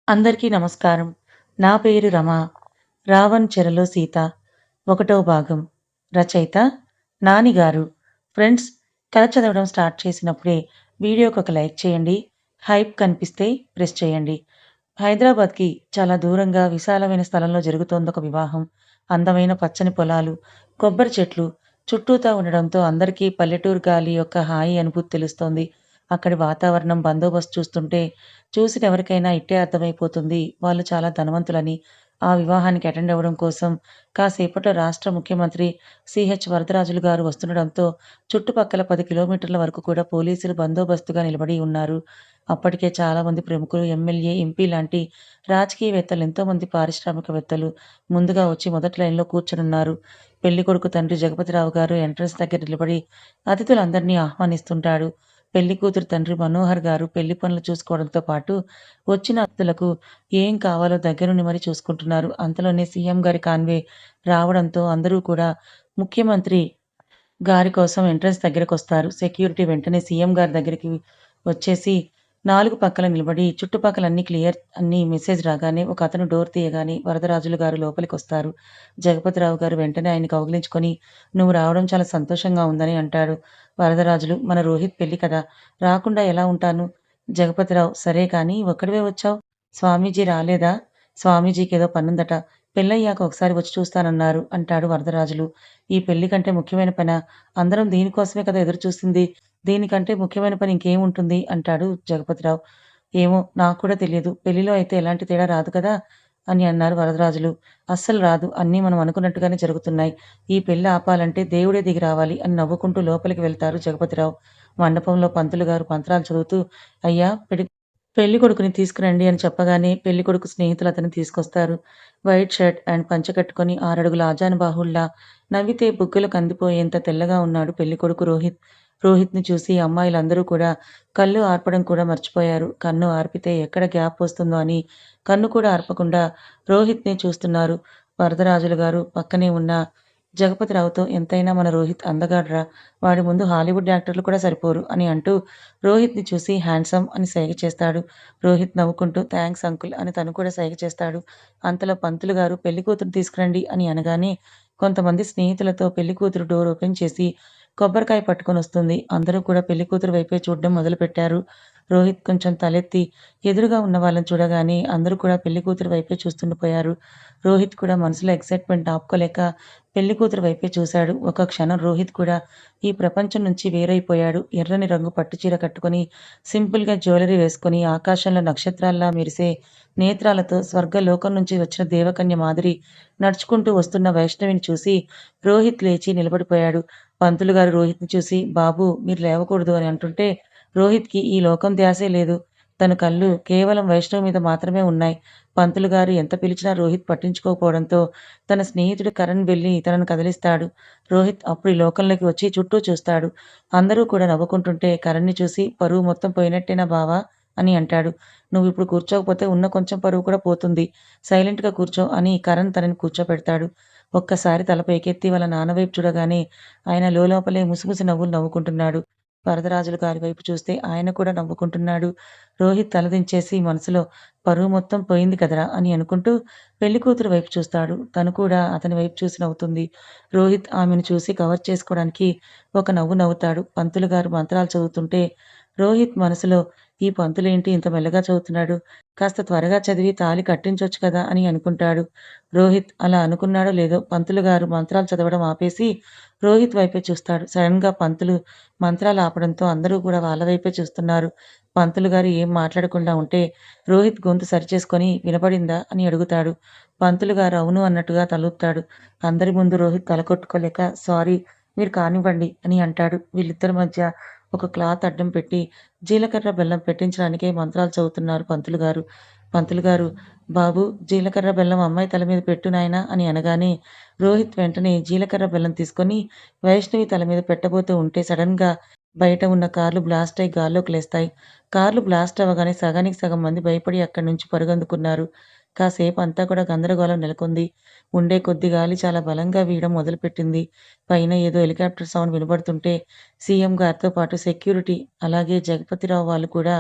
అందరికీ నమస్కారం. నా పేరు రమ. 'రావణ్ చెరలో సీత' ఒకటో భాగం. రచయిత నాని గారు. ఫ్రెండ్స్, కథ చదవడం స్టార్ట్ చేసినప్పుడే వీడియోకి ఒక లైక్ చేయండి. హైప్ కనిపిస్తే ప్రెస్ చేయండి. హైదరాబాద్‌కి చాలా దూరంగా విశాలమైన స్థలంలో జరుగుతోందొక వివాహం. అందమైన పచ్చని పొలాలు, కొబ్బరి చెట్లు చుట్టూతా ఉండడంతో అందరికీ పల్లెటూరు గాలి యొక్క హాయి అనుభూతి తెలుస్తోంది. అక్కడి వాతావరణం, బందోబస్తు చూస్తుంటే చూసిన ఎవరికైనా ఇట్టే అర్థమైపోతుంది వాళ్ళు చాలా ధనవంతులని. ఆ వివాహానికి అటెండ్ అవ్వడం కోసం కాసేపట్లో రాష్ట్ర ముఖ్యమంత్రి సిహెచ్ వరదరాజులు గారు వస్తుండడంతో చుట్టుపక్కల 10 కిలోమీటర్ల వరకు కూడా పోలీసులు బందోబస్తుగా నిలబడి ఉన్నారు. అప్పటికే చాలామంది ప్రముఖులు, ఎమ్మెల్యే, ఎంపీ లాంటి రాజకీయవేత్తలు, ఎంతోమంది పారిశ్రామికవేత్తలు ముందుగా వచ్చి మొదటి లైన్‌లో కూర్చొనున్నారు. పెళ్ళికొడుకు తండ్రి జగపతిరావు గారు ఎంట్రన్స్ దగ్గర నిలబడి అతిథులందరినీ ఆహ్వానిస్తుంటాడు. పెళ్లి కూతురు తండ్రి మనోహర్ గారు పెళ్లి పనులు చూసుకోవడంతో పాటు వచ్చిన అతిథులకు ఏం కావాలో దగ్గరుండి మరీ చూసుకుంటున్నారు. అంతలోనే సీఎం గారి కాన్వే రావడంతో అందరూ కూడా ముఖ్యమంత్రి గారి కోసం ఎంట్రన్స్ దగ్గరకొస్తారు. సెక్యూరిటీ వెంటనే సీఎం గారి దగ్గరికి వచ్చేసి 4 పక్కల నిలబడి చుట్టుపక్కల అన్నీ క్లియర్ అన్నీ మెసేజ్ రాగానే ఒకతను డోర్ తీయగానే వరదరాజులు గారు లోపలికొస్తారు. జగపతిరావు గారు వెంటనే ఆయన్ని కౌగిలించుకొని, "నువ్వు రావడం చాలా సంతోషంగా ఉందని" అంటాడు. వరదరాజులు, "మన రోహిత్ పెళ్లి కదా! రాకుండా ఎలా ఉంటాను?" జగపతిరావు, "సరే కానీ ఒక్కడివే వచ్చావు. స్వామీజీ రాలేదా?" "స్వామీజీకేదో పనుందట. పెళ్లయ్యాక ఒకసారి వచ్చి చూస్తానన్నారు" అంటాడు వరదరాజులు. "ఈ పెళ్లి కంటే ముఖ్యమైన పనా? అందరం దీనికోసమే కదా ఎదురుచూసింది. దీనికంటే ముఖ్యమైన పని ఇంకేముంటుంది?" అంటాడు జగపతిరావు. "ఏమో నాకు కూడా తెలియదు. పెళ్లిలో అయితే ఎలాంటి తేడా రాదు కదా!" అని అన్నారు వరదరాజులు. "అస్సలు రాదు. అన్నీ మనం అనుకున్నట్టుగానే జరుగుతున్నాయి. ఈ పెళ్లి ఆపాలంటే దేవుడే దిగి రావాలి" అని నవ్వుకుంటూ లోపలికి వెళ్తారు జగపతిరావు. మండపంలో పంతులు గారు మంత్రాలు చదువుతూ, "అయ్యా పెళ్ళికొడుకుని తీసుకురండి" అని చెప్పగానే పెళ్ళికొడుకు స్నేహితులు అతన్ని తీసుకొస్తారు. వైట్ షర్ట్ అండ్ పంచె కట్టుకొని 6 అడుగుల ఆజానుబాహుడులా నవ్వితే బుగ్గలు కందిపోయేంత తెల్లగా ఉన్నాడు పెళ్ళికొడుకు రోహిత్. రోహిత్‌ని చూసి అమ్మాయిలందరూ కూడా కళ్ళు ఆర్పడం కూడా మర్చిపోయారు. కన్ను ఆర్పితే ఎక్కడ గ్యాప్ వస్తుందో అని కన్ను కూడా ఆర్పకుండా రోహిత్‌నే చూస్తున్నారు. వరదరాజులు గారు పక్కనే ఉన్న జగపతిరావుతో, "ఎంతైనా మన రోహిత్ అందగాడురా! వాడి ముందు హాలీవుడ్ యాక్టర్లు కూడా సరిపోరు" అని అంటూ రోహిత్‌ని చూసి హ్యాండ్సమ్ అని సైగ చేస్తాడు. రోహిత్ నవ్వుకుంటూ థాంక్స్ అంకుల్ అని తను కూడా సైగ చేస్తాడు. అంతలో పంతులు గారు పెళ్ళికూతురు తీసుకురండి అని అనగానే కొంతమంది స్నేహితులతో పెళ్ళికూతురు డోర్ ఓపెన్ చేసి కొబ్బరికాయ పట్టుకొనొస్తుంది. అందరూ కూడా పెళ్ళికూతురు వైపే చూడడం మొదలుపెట్టారు. రోహిత్ కొంచెం తలెత్తి ఎదురుగా ఉన్న వాళ్ళని చూడగానే అందరూ కూడా పెళ్ళికూతురు వైపే చూస్తుండిపోయారు. రోహిత్ కూడా మనసులో ఎక్సైట్‌మెంట్ ఆపుకోలేక పెళ్ళికూతురు వైపే చూశాడు. ఒక క్షణం రోహిత్ కూడా ఈ ప్రపంచం నుంచి వేరైపోయాడు. ఎర్రని రంగు పట్టుచీర కట్టుకొని, సింపుల్‌గా జ్యువెలరీ వేసుకొని, ఆకాశంలో నక్షత్రాల్లా మెరిసే నేత్రాలతో స్వర్గలోకం నుంచి వచ్చిన దేవకన్య మాదిరి నడుచుకుంటూ వస్తున్న వైష్ణవిని చూసి రోహిత్ లేచి నిలబడిపోయాడు. పంతులు గారు రోహిత్‌ని చూసి, "బాబూ మీరు లేవకూడదు" అని అంటుంటే, రోహిత్‌కి ఈ లోకం ధ్యాసే లేదు. తన కళ్ళు కేవలం వైష్ణవి మీద మాత్రమే ఉన్నాయి. పంతులు గారు ఎంత పిలిచినా రోహిత్ పట్టించుకోకపోవడంతో తన స్నేహితుడు కరణ్ వెళ్లి తనను కదిలిస్తాడు. రోహిత్ అప్పుడు ఈ లోకంలోకి వచ్చి చుట్టూ చూస్తాడు. అందరూ కూడా నవ్వుకుంటుంటే కరణ్‌ని చూసి, "పరువు మొత్తం పోయినట్టేనా బావా" అని అంటాడు. "నువ్విప్పుడు కూర్చోకపోతే ఉన్న కొంచెం పరువు కూడా పోతుంది. సైలెంట్‌గా కూర్చో" అని కరణ్ తనని కూర్చోపెడతాడు. ఒక్కసారి తల పైకెత్తి వాళ్ళ నాన్న వైపు చూడగానే ఆయన లోలోపలే ముసిముసి నవ్వులు నవ్వుకుంటున్నాడు. వరదరాజులు గారి వైపు చూస్తే ఆయన కూడా నవ్వుకుంటున్నాడు. రోహిత్ తలదించేసి మనసులో, "పరువు మొత్తం పోయింది కదరా" అని అనుకుంటూ పెళ్ళికూతురు వైపు చూస్తాడు. తను కూడా అతని వైపు చూసి నవ్వుతుంది. రోహిత్ ఆమెను చూసి కవర్ చేసుకోవడానికి ఒక నవ్వు నవ్వుతాడు. పంతులు గారు మంత్రాలు చదువుతుంటే రోహిత్ మనసులో, "ఈ పంతులేంటి ఇంత మెల్లగా చదువుతున్నాడు? కాస్త త్వరగా చదివి తాళి కట్టించొచ్చు కదా" అని అనుకుంటాడు. రోహిత్ అలా అనుకున్నాడో లేదో పంతులు గారు మంత్రాలు చదవడం ఆపేసి రోహిత్ వైపే చూస్తాడు. సడెన్‌గా పంతులు మంత్రాలు ఆపడంతో అందరూ కూడా వాళ్ళ వైపే చూస్తున్నారు. పంతులు గారు ఏం మాట్లాడకుండా ఉంటే రోహిత్ గొంతు సరిచేసుకొని, "వినపడిందా" అని అడుగుతాడు. పంతులు గారు అవును అన్నట్టుగా తలూపుతాడు. అందరి ముందు రోహిత్ తల కొట్టుకోలేక, "సారీ, మీరు కానివ్వండి" అని అంటాడు. వీళ్ళిద్దరి మధ్య ఒక క్లాత్ అడ్డం పెట్టి జీలకర్ర, బెల్లం పెట్టించడానికే మంత్రాలు చదువుతున్నారు పంతులు గారు. పంతులు గారు, "బాబూ జీలకర్ర, బెల్లం అమ్మాయి తల మీద పెట్టు నాయనా" అని అనగానే రోహిత్ వెంటనే జీలకర్ర, బెల్లం తీసుకొని వైష్ణవి తల మీద పెట్టబోతూ ఉంటే సడెన్‌గా బయట ఉన్న కార్లు బ్లాస్ట్ అయి గాల్లోకి లేస్తాయి. కార్లు బ్లాస్ట్ అవ్వగానే సగానికి సగం మంది భయపడి అక్కడి నుంచి పరుగందుకున్నారు. కాసేపంతా కూడా గందరగోళం నెలకొంది. ఉండే కొద్ది గాలి చాలా బలంగా వీయడం మొదలుపెట్టింది. పైన ఏదో హెలికాప్టర్ సౌండ్ వినబడుతుంటే సీఎం గారితో పాటు సెక్యూరిటీ అలాగే జగపతిరావు వాళ్ళు కూడా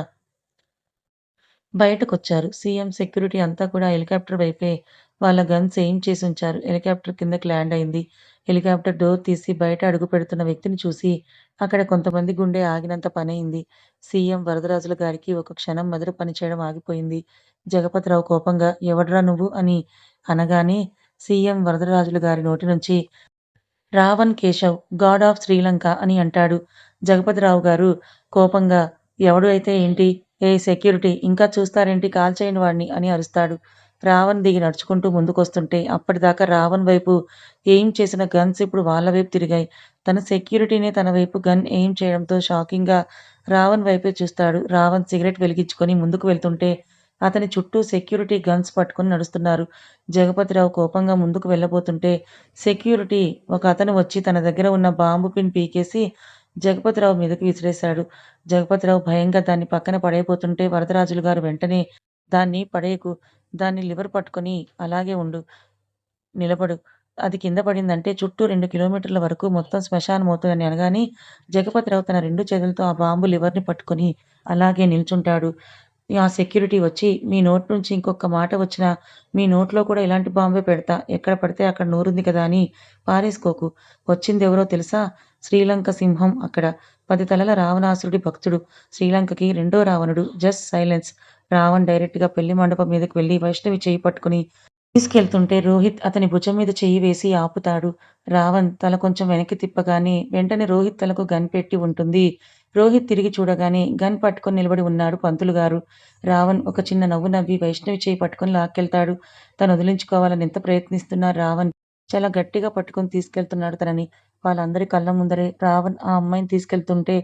బయటకొచ్చారు. సీఎం, సెక్యూరిటీ అంతా కూడా హెలికాప్టర్ వైపే వాళ్ళ గన్స్ ఎయిమ్ చేసుంచారు. హెలికాప్టర్ కిందకి ల్యాండ్ అయింది. హెలికాప్టర్ డోర్ తీసి బయట అడుగుపెడుతున్న వ్యక్తిని చూసి అక్కడ కొంతమంది గుండె ఆగినంత పనయింది. సీఎం వరదరాజులు గారికి ఒక క్షణం మెదడు పనిచేయడం ఆగిపోయింది. జగపతిరావు కోపంగా "ఎవడ్రా నువ్వు" అని అనగానే సీఎం వరదరాజులు గారి నోటి నుంచి "రావణ్ కేశవ్, గాడ్ ఆఫ్ శ్రీలంక" అని అంటాడు. జగపతిరావు గారు కోపంగా "ఎవడు అయితే ఏంటి? ఏయ్ సెక్యూరిటీ ఇంకా చూస్తారేంటి కాల్చేయండి వాడిని" అని అరుస్తాడు. రావణ్ దిగి నడుచుకుంటూ ముందుకొస్తుంటే అప్పటిదాకా రావణ్ వైపు ఎయిమ్ చేసిన గన్స్ ఇప్పుడు వాళ్ళ వైపు తిరిగాయి. తన సెక్యూరిటీనే తన వైపు గన్ ఎయిమ్ చేయడంతో షాకింగ్‌గా రావణ్ వైపే చూస్తాడు. రావణ్ సిగరెట్ వెలిగించుకొని ముందుకు వెళ్తుంటే అతని చుట్టూ సెక్యూరిటీ గన్స్ పట్టుకొని నడుస్తున్నారు. జగపతిరావు కోపంగా ముందుకు వెళ్ళబోతుంటే సెక్యూరిటీ ఒకతను వచ్చి తన దగ్గర ఉన్న బాంబు పిన్ పీకేసి జగపతిరావు మీదకి విసిరేశాడు. జగపతిరావు భయంగా దాన్ని పక్కన పడేయబోతుంటే వరదరాజులు గారు వెంటనే "దాన్ని పడేయకు. దాన్ని లివర్ పట్టుకొని అలాగే ఉండు. నిలబడు. అది కింద పడిందంటే చుట్టూ 2 కిలోమీటర్ల వరకు మొత్తం శ్మశానమవుతుంది" అని అనగానే జగపతిరావు తన 2 చేతులతో ఆ బాంబు లివర్‌ని పట్టుకొని అలాగే నిల్చుంటాడు. ఆ సెక్యూరిటీ వచ్చి "మీ నోటి నుంచి ఇంకొక్క మాట వచ్చినా మీ నోట్లో కూడా ఇలాంటి బాంబే పెడతా. ఎక్కడ పడితే అక్కడ నోరుంది కదా అని పారేసుకోకు. వచ్చిందెవరో తెలుసా? శ్రీలంక సింహం అక్కడ. 10 తలల రావణాసురుడి భక్తుడు. శ్రీలంకకి రెండో రావణుడు. Just silence." రావణ్ డైరెక్ట్‌గా పెళ్లి మండపం మీదకి వెళ్లి వైష్ణవి చెయ్యి పట్టుకొని తీసుకెళ్తుంటే రోహిత్ అతని భుజం మీద చెయ్యి వేసి ఆపుతాడు. రావణ్ తల కొంచెం వెనక్కి తిప్పగానే వెంటనే రోహిత్ తలకు గన్ పెట్టి ఉంటుంది. రోహిత్ తిరిగి చూడగానే గన్ పట్టుకొని నిలబడి ఉన్నాడు పంతులుగారు. రావణ్ ఒక చిన్న నవ్వు నవ్వి వైష్ణవి చెయ్యి పట్టుకొని లాక్కెళ్తాడు. తను వదిలించుకోవాలని ఎంత ప్రయత్నిస్తున్నా రావణ్ చాలా గట్టిగా పట్టుకొని తీసుకెళ్తున్నాడు తనని. వాళ్ళందరి కళ్ళ ముందరే రావణ్ ఆ అమ్మాయిని తీసుకెళ్తుంటే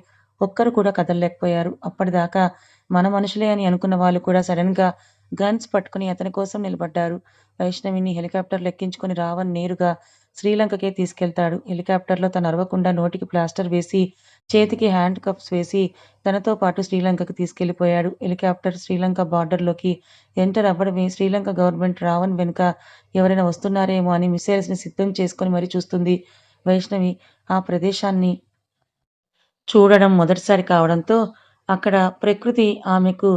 ఒక్కరు కూడా కదలలేకపోయారు. అప్పటిదాకా మన మనుషులే అని అనుకున్న వాళ్ళు కూడా సడెన్‌గా గన్స్ పట్టుకొని అతని కోసం నిలబడ్డారు. వైష్ణవిని హెలికాప్టర్‌లో ఎక్కించుకొని రావణ్ నేరుగా శ్రీలంకకే తీసుకెళ్తాడు. హెలికాప్టర్‌లో తను అరవకుండా నోటికి ప్లాస్టర్ వేసి, చేతికి హ్యాండ్ కప్స్ వేసి తనతో పాటు శ్రీలంకకి తీసుకెళ్లిపోయాడు. హెలికాప్టర్ శ్రీలంక బార్డర్‌లోకి ఎంటర్ అవ్వడమే శ్రీలంక గవర్నమెంట్ రావణ్ వెనుక ఎవరైనా వస్తున్నారేమో అని మిస్సైల్స్‌ని సిద్ధం చేసుకొని మరీ చూస్తుంది. వైష్ణవి ఆ ప్రదేశాన్ని చూడడం మొదటిసారి కావడంతో అక్కడ ప్రకృతి ఆమెకు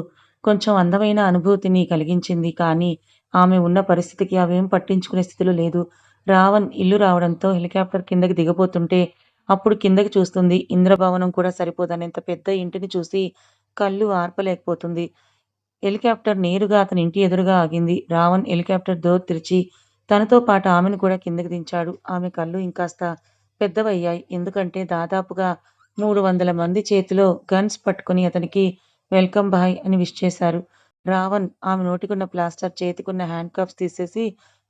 కొంచెం అందమైన అనుభూతిని కలిగించింది. కానీ ఆమె ఉన్న పరిస్థితికి అవేం పట్టించుకునే స్థితిలో లేదు. రావణ్ ఇల్లు రావడంతో హెలికాప్టర్ కిందకి దిగబోతుంటే అప్పుడు కిందకి చూస్తుంది. ఇంద్రభవనం కూడా సరిపోదనేంత పెద్ద ఇంటిని చూసి కళ్ళు ఆర్పలేకపోతుంది. హెలికాప్టర్ నేరుగా అతని ఇంటి ఎదురుగా ఆగింది. రావణ్ హెలికాప్టర్ డోర్ తెరిచి తనతో పాటు ఆమెను కూడా కిందకి దించాడు. ఆమె కళ్ళు ఇంకాస్త పెద్దవయ్యాయి. ఎందుకంటే దాదాపుగా 300 మంది చేతిలో గన్స్ పట్టుకొని అతనికి వెల్కమ్ బాయ్ అని విష్ చేశారు. రావణ్ ఆమె నోటికున్న ప్లాస్టర్, చేతికున్న హ్యాండ్ కప్స్ తీసేసి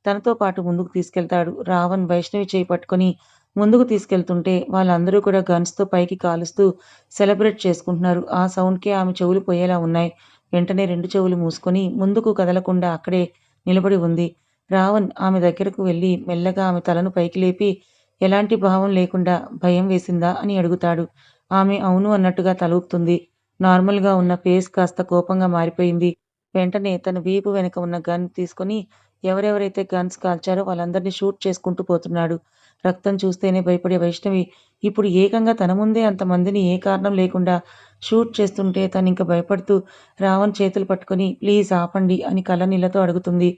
తనతో పాటు ముందుకు తీసుకెళ్తాడు. రావణ్ వైష్ణవి చేయి పట్టుకొని ముందుకు తీసుకెళ్తుంటే వాళ్ళందరూ కూడా గన్స్‌తో పైకి కాలుస్తూ సెలబ్రేట్ చేసుకుంటున్నారు. ఆ సౌండ్‌కే ఆమె చెవులు పోయేలా ఉన్నాయి. వెంటనే 2 చెవులు మూసుకొని ముందుకు కదలకుండా అక్కడే నిలబడి ఉంది. రావణ్ ఆమె దగ్గరకు వెళ్లి మెల్లగా ఆమె తలను పైకి లేపి ఎలాంటి భావం లేకుండా "భయం వేసిందా?" అని అడుగుతాడు. ఆమె అవును అన్నట్టుగా తల ఊపుతుంది. నార్మల్‌గా ఉన్న ఫేస్ కాస్త కోపంగా మారిపోయింది. వెంటనే తన వీపు వెనక ఉన్న గన్ తీసుకొని ఎవరెవరైతే గన్స్ కాల్చారో వాళ్ళందరిని షూట్ చేసుకుంటూ పోతున్నాడు. రక్తం చూస్తేనే భయపడే వైష్ణవి ఇప్పుడు ఏకంగా తన ముందే అంతమందిని ఏ కారణం లేకుండా షూట్ చేస్తుంటే తనింక భయపడుతూ రావణ్ చేతులు పట్టుకొని "ప్లీజ్ ఆపండి" అని కళ్ళనీళ్లతో అడుగుతుంది.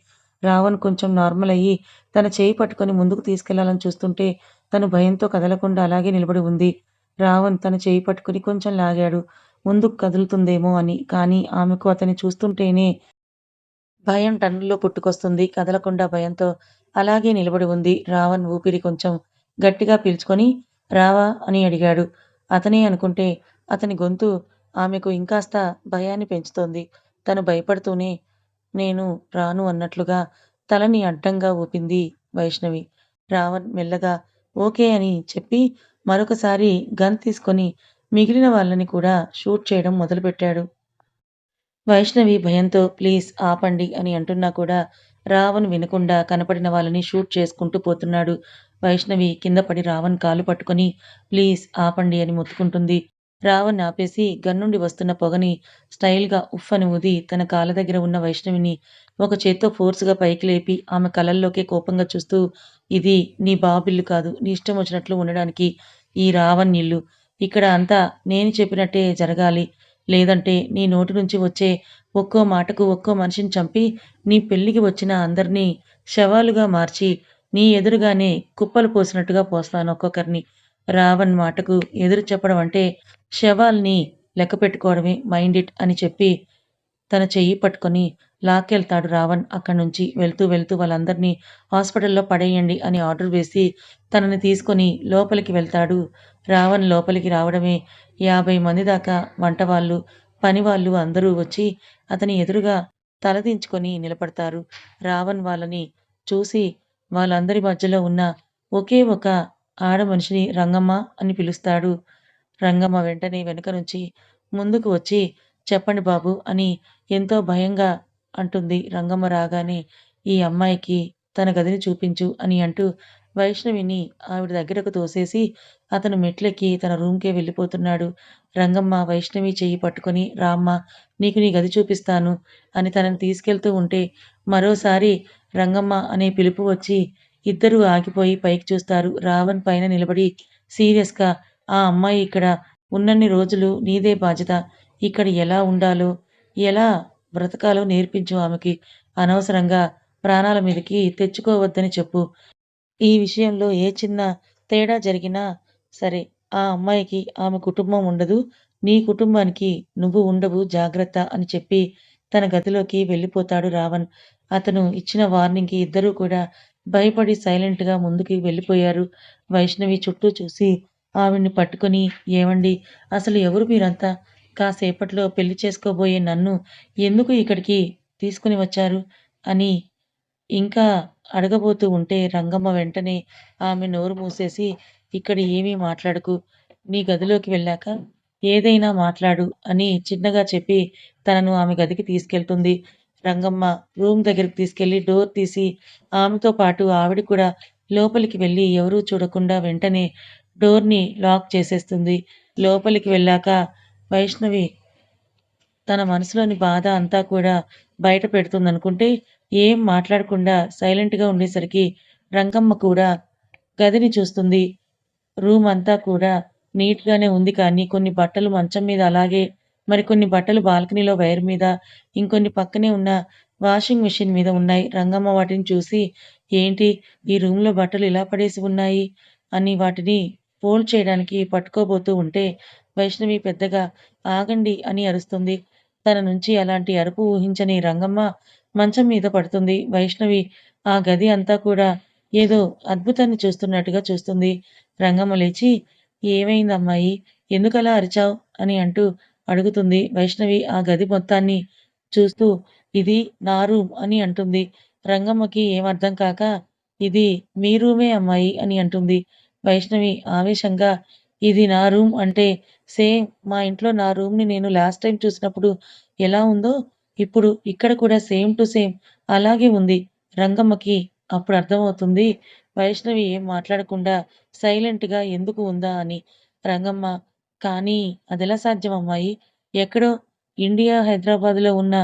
రావణ్ కొంచెం నార్మల్ అయ్యి తన చేయి పట్టుకొని ముందుకు తీసుకెళ్లాలని చూస్తుంటే తను భయంతో కదలకుండా అలాగే నిలబడి ఉంది. రావణ్ తన చేయి పట్టుకొని కొంచెం లాగాడు. ముందుకు కదులుతుందేమో అని. కానీ ఆమెకు అతన్ని చూస్తుంటేనే భయం టన్నుల్లో పుట్టుకొస్తుంది. కదలకుండా భయంతో అలాగే నిలబడి ఉంది. రావణ్ ఊపిరి కొంచెం గట్టిగా పీల్చుకొని "రావా" అని అడిగాడు. అతనే అనుకుంటే అతని గొంతు ఆమెకు ఇంకాస్త భయాన్ని పెంచుతోంది. తను భయపడుతూనే "నేను రాను" అన్నట్లుగా తలని అడ్డంగా ఊపింది వైష్ణవి. రావణ్ మెల్లగా ఓకే అని చెప్పి మరొకసారి గన్ తీసుకొని మిగిలిన వాళ్ళని కూడా షూట్ చేయడం మొదలుపెట్టాడు. వైష్ణవి భయంతో "ప్లీజ్ ఆపండి" అని అంటున్నా కూడా రావణ్ వినకుండా కనపడిన వాళ్ళని షూట్ చేసుకుంటూ పోతున్నాడు. వైష్ణవి కింద పడి రావణ్ కాలు పట్టుకొని "ప్లీజ్ ఆపండి" అని మొత్తుకుంటుంది. రావణ్ ఆపేసి గన్ నుండి వస్తున్న పొగని స్టైల్‌గా ఉఫ్ అని ఊది తన కాళ్ళ దగ్గర ఉన్న వైష్ణవిని ఒక చేత్తో ఫోర్స్‌గా పైకి లేపి ఆమె కళ్ళల్లోకే కోపంగా చూస్తూ "ఇది నీ బాబిల్లు కాదు. నీ ఇష్టం వచ్చినట్లు ఉండడానికి ఈ రావణ్ ఇల్లు. ఇక్కడ అంతా నేను చెప్పినట్టే జరగాలి. లేదంటే నీ నోటి నుంచి వచ్చే ఒక్కో మాటకు ఒక్కో మనిషిని చంపి నీ పెళ్ళికి వచ్చిన అందరినీ శవాలుగా మార్చి నీ ఎదురుగానే కుప్పలు పోసినట్టుగా పోస్తాను ఒక్కొక్కరిని. రావణ్ మాటకు ఎదురు చెప్పడం అంటే శవాల్ని లెక్క పెట్టుకోవడమే మైండ్ ఇట్ అని చెప్పి తన చెయ్యి పట్టుకొని లాక్కెళ్తాడు రావణ్ అక్కడి నుంచి. వెళ్తూ వాళ్ళందరినీ హాస్పిటల్‌లో పడేయండి అని ఆర్డర్ వేసి తనని తీసుకొని లోపలికి వెళ్తాడు. రావణ్ లోపలికి రావడమే 50 మంది దాకా వంటవాళ్ళు, పనివాళ్ళు అందరూ వచ్చి అతని ఎదురుగా తలదించుకొని నిలబడతారు. రావణ్ వాళ్ళని చూసి వాళ్ళందరి మధ్యలో ఉన్న ఒకే ఒక ఆడ మనిషిని రంగమ్మ అని పిలుస్తాడు. రంగమ్మ వెంటనే వెనుక నుంచి ముందుకు వచ్చి చెప్పండి బాబు అని ఎంతో భయంగా అంటుంది. రంగమ్మ రాగానే ఈ అమ్మాయికి తన గదిని చూపించు అని అంటూ వైష్ణవిని ఆవిడ దగ్గరకు తోసేసి అతను మెట్లెక్కి తన రూమ్‌కే వెళ్ళిపోతున్నాడు. రంగమ్మ వైష్ణవి చెయ్యి పట్టుకొని రామ్మా నీకు నీ గది చూపిస్తాను అని తనని తీసుకెళ్తూ ఉంటే మరోసారి రంగమ్మ అనే పిలుపు వచ్చి ఇద్దరూ ఆగిపోయి పైకి చూస్తారు. రావణ్ పైన నిలబడి సీరియస్‌గా ఆ అమ్మాయి ఇక్కడ ఉన్నన్ని రోజులు నీదే బాధ్యత. ఇక్కడ ఎలా ఉండాలో, ఎలా బ్రతకాలో నేర్పించు ఆమెకి. అనవసరంగా ప్రాణాల మీదకి తెచ్చుకోవద్దని చెప్పు. ఈ విషయంలో ఏ చిన్న తేడా జరిగినా సరే, ఆ అమ్మాయికి ఆమె కుటుంబం ఉండదు. నీ కుటుంబానికి నువ్వు ఉండవు జాగ్రత్త అని చెప్పి తన గదిలోకి వెళ్ళిపోతాడు రావణ్. అతను ఇచ్చిన వార్నింగ్‌కి ఇద్దరూ కూడా భయపడి సైలెంట్‌గా ముందుకి వెళ్ళిపోయారు. వైష్ణవి చుట్టూ చూసి ఆవిడ్ని పట్టుకొని ఏవండీ అసలు ఎవరు మీరంతా? కాసేపట్లో పెళ్లి చేసుకోబోయే నన్ను ఎందుకు ఇక్కడికి తీసుకొని వచ్చారు? అని ఇంకా అడగబోతూ ఉంటే రంగమ్మ వెంటనే ఆమె నోరు మూసేసి, "ఇక్కడ ఏమీ మాట్లాడకు. నీ గదిలోకి వెళ్ళాక ఏదైనా మాట్లాడు" అని చిన్నగా చెప్పి తనను ఆమె గదికి తీసుకెళ్తుంది. రంగమ్మ రూమ్ దగ్గరికి తీసుకెళ్ళి డోర్ తీసి ఆమెతో పాటు ఆవిడ కూడా లోపలికి వెళ్ళి ఎవరూ చూడకుండా వెంటనే డోర్‌ని లాక్ చేసేస్తుంది. లోపలికి వెళ్ళాక వైష్ణవి తన మనసులోని బాధ అంతా కూడా బయట పెడుతుందనుకుంటే, ఏం మాట్లాడకుండా సైలెంట్‌గా ఉండేసరికి రంగమ్మ కూడా గదిని చూస్తుంది. రూమ్ అంతా కూడా నీట్‌గానే ఉంది కానీ, కొన్ని బట్టలు మంచం మీద అలాగే, మరికొన్ని బట్టలు బాల్కనీలో వైర్ మీద, ఇంకొన్ని పక్కనే ఉన్న వాషింగ్ మెషిన్ మీద ఉన్నాయి. రంగమ్మ వాటిని చూసి, "ఏంటి ఈ రూమ్‌లో బట్టలు ఇలా పడేసి ఉన్నాయి" అని వాటిని ఫోల్డ్ చేయడానికి పట్టుకోబోతూ ఉంటే, వైష్ణవి పెద్దగా "ఆగండి" అని అరుస్తుంది. తన నుంచి అలాంటి అరుపు ఊహించని రంగమ్మ మంచం మీద పడుతుంది. వైష్ణవి ఆ గది అంతా కూడా ఏదో అద్భుతాన్ని చూస్తున్నట్టుగా చూస్తుంది. రంగమ్మ లేచి "ఏమైందమ్మాయి? ఎందుకలా అరిచావు?" అని అంటూ అడుగుతుంది. వైష్ణవి ఆ గది మొత్తాన్ని చూస్తూ "ఇది నా రూమ్" అని అంటుంది. రంగమ్మకి ఏం అర్థం కాక "ఇది మీ రూమే అమ్మాయి" అని అంటుంది. వైష్ణవి ఆవేశంగా "ఇది నా రూమ్ అంటే సేమ్ మా ఇంట్లో నా రూమ్‌ని నేను లాస్ట్ టైమ్ చూసినప్పుడు ఎలా ఉందో ఇప్పుడు ఇక్కడ కూడా సేమ్ టు సేమ్ అలాగే ఉంది." రంగమ్మకి అప్పుడు అర్థమవుతుంది వైష్ణవి ఏం మాట్లాడకుండా సైలెంట్‌గా ఎందుకు ఉందా అని. రంగమ్మ "కానీ అదెలా సాధ్యం అమ్మాయి? ఎక్కడో ఇండియా హైదరాబాద్‌లో ఉన్న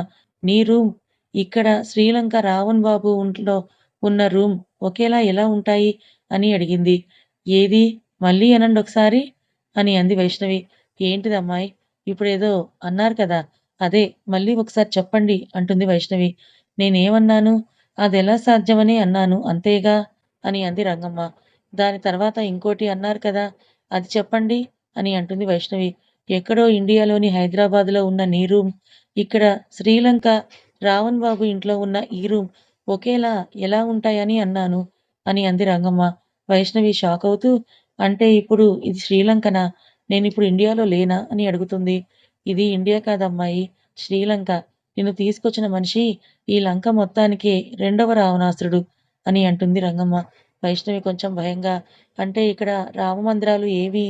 నీ రూమ్, ఇక్కడ శ్రీలంక రావణ్ బాబు ఇంట్లో ఉన్న రూమ్ ఒకేలా ఎలా ఉంటాయి?" అని అడిగింది. "ఏది మళ్ళీ అనండొకసారి" అని అంది వైష్ణవి. "ఏంటిదమ్మాయి? ఇప్పుడేదో అన్నారు కదా! అదే మళ్ళీ ఒకసారి చెప్పండి" అంటుంది వైష్ణవి. "నేనేమన్నాను? అదెలా సాధ్యమని అన్నాను అంతేగా" అని అంది రంగమ్మ. "దాని తర్వాత ఇంకోటి అన్నారు కదా! అది చెప్పండి" అని అంటుంది వైష్ణవి. "ఎక్కడో ఇండియాలోని హైదరాబాద్‌లో ఉన్న నీ రూమ్, ఇక్కడ శ్రీలంక రావణ్ బాబు ఇంట్లో ఉన్న ఈ రూమ్ ఒకేలా ఎలా ఉంటాయని అన్నాను" అని అంది రంగమ్మ. వైష్ణవి షాకవుతూ "అంటే ఇప్పుడు ఇది శ్రీలంకనా? నేనిప్పుడు ఇండియాలో లేనా?" అని అడుగుతుంది. "ఇది ఇండియా కాదమ్మాయి, శ్రీలంక. నిన్ను తీసుకొచ్చిన మనిషి ఈ లంక మొత్తానికే రెండవ రావణాసురుడు" అని అంటుంది రంగమ్మ. వైష్ణవి కొంచెం భయంగా "అంటే ఇక్కడ రామమందిరాలు ఏమీ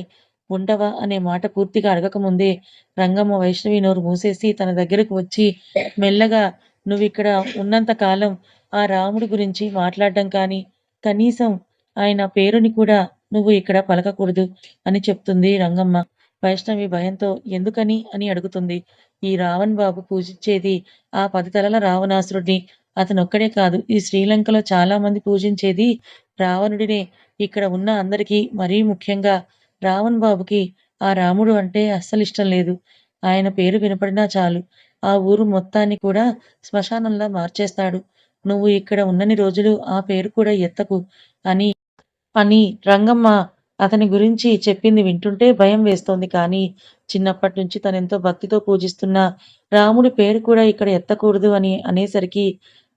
ఉండవా?" అనే మాట పూర్తిగా అడగకముందే రంగమ్మ వైష్ణవి నోరు మూసేసి తన దగ్గరకు వచ్చి మెల్లగా "నువ్విక్కడ ఉన్నంత కాలం ఆ రాముడి గురించి మాట్లాడడం కానీ, కనీసం ఆయన పేరుని కూడా నువ్వు ఇక్కడ పలకకూడదు" అని చెప్తుంది రంగమ్మ. వైష్ణవి భయంతో "ఎందుకని?" అని అడుగుతుంది. "ఈ రావణ్ బాబు పూజించేది ఆ 10 తలల రావణాసురుడిని. అతనొక్కడే కాదు, ఈ శ్రీలంకలో చాలా మంది పూజించేది రావణుడినే. ఇక్కడ ఉన్న అందరికీ మరీ ముఖ్యంగా రావణ్ బాబుకి ఆ రాముడు అంటే అస్సలిష్టం లేదు. ఆయన పేరు వినపడినా చాలు ఆ ఊరు మొత్తాన్ని కూడా శ్మశానంలా మార్చేస్తాడు. నువ్వు ఇక్కడ ఉన్నన్ని రోజులు ఆ పేరు కూడా ఎత్తకు అని అని రంగమ్మ అతని గురించి చెప్పింది వింటుంటే భయం వేస్తోంది. కానీ చిన్నప్పటి నుంచి తనెంతో భక్తితో పూజిస్తున్న రాముడి పేరు కూడా ఇక్కడ ఎత్తకూడదు అని అనేసరికి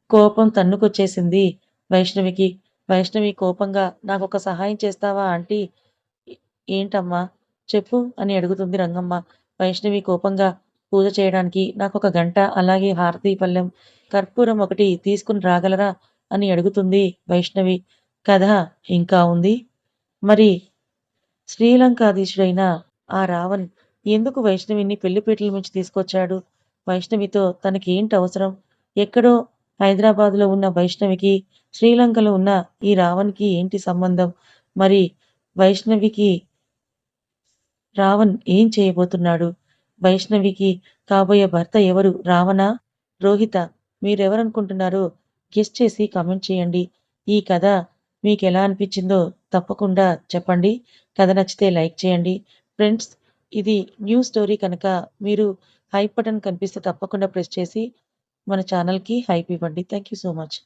కోపం తన్నుకొచ్చేసింది వైష్ణవికి. వైష్ణవి కోపంగా నాకొక సహాయం చేస్తావా ఆంటీ? "ఏ- ఏంటమ్మా చెప్పు అని అడుగుతుంది రంగమ్మ. వైష్ణవి కోపంగా పూజ చేయడానికి నాకొక గంట అలాగే హారతి పళ్ళెం కర్పూరం ఒకటి తీసుకుని రాగలరా అని అడుగుతుంది వైష్ణవి. కథ ఇంకా ఉంది. మరి శ్రీలంకాధీశుడైన ఆ రావణ్ ఎందుకు వైష్ణవిని పెళ్లిపీటల మించి తీసుకొచ్చాడు? వైష్ణవితో తనకేంటి అవసరం? ఎక్కడో హైదరాబాదులో ఉన్న వైష్ణవికి, శ్రీలంకలో ఉన్న ఈ రావణ్‌కి ఏంటి సంబంధం? మరి వైష్ణవికి రావణ్ ఏం చేయబోతున్నాడు? వైష్ణవికి కాబోయే భర్త ఎవరు? రావణా? రోహితా? మీరెవరనుకుంటున్నారో గెస్ చేసి కామెంట్ చేయండి. ఈ కథ మీకెలా అనిపించిందో తప్పకుండా చెప్పండి. కథ నచ్చితే లైక్ చేయండి. ఫ్రెండ్స్, ఇది న్యూ స్టోరీ కనుక మీరు హైప్ బటన్ కనిపిస్తే తప్పకుండా ప్రెస్ చేసి మన ఛానల్‌కి హైప్ ఇవ్వండి. Thank you so much.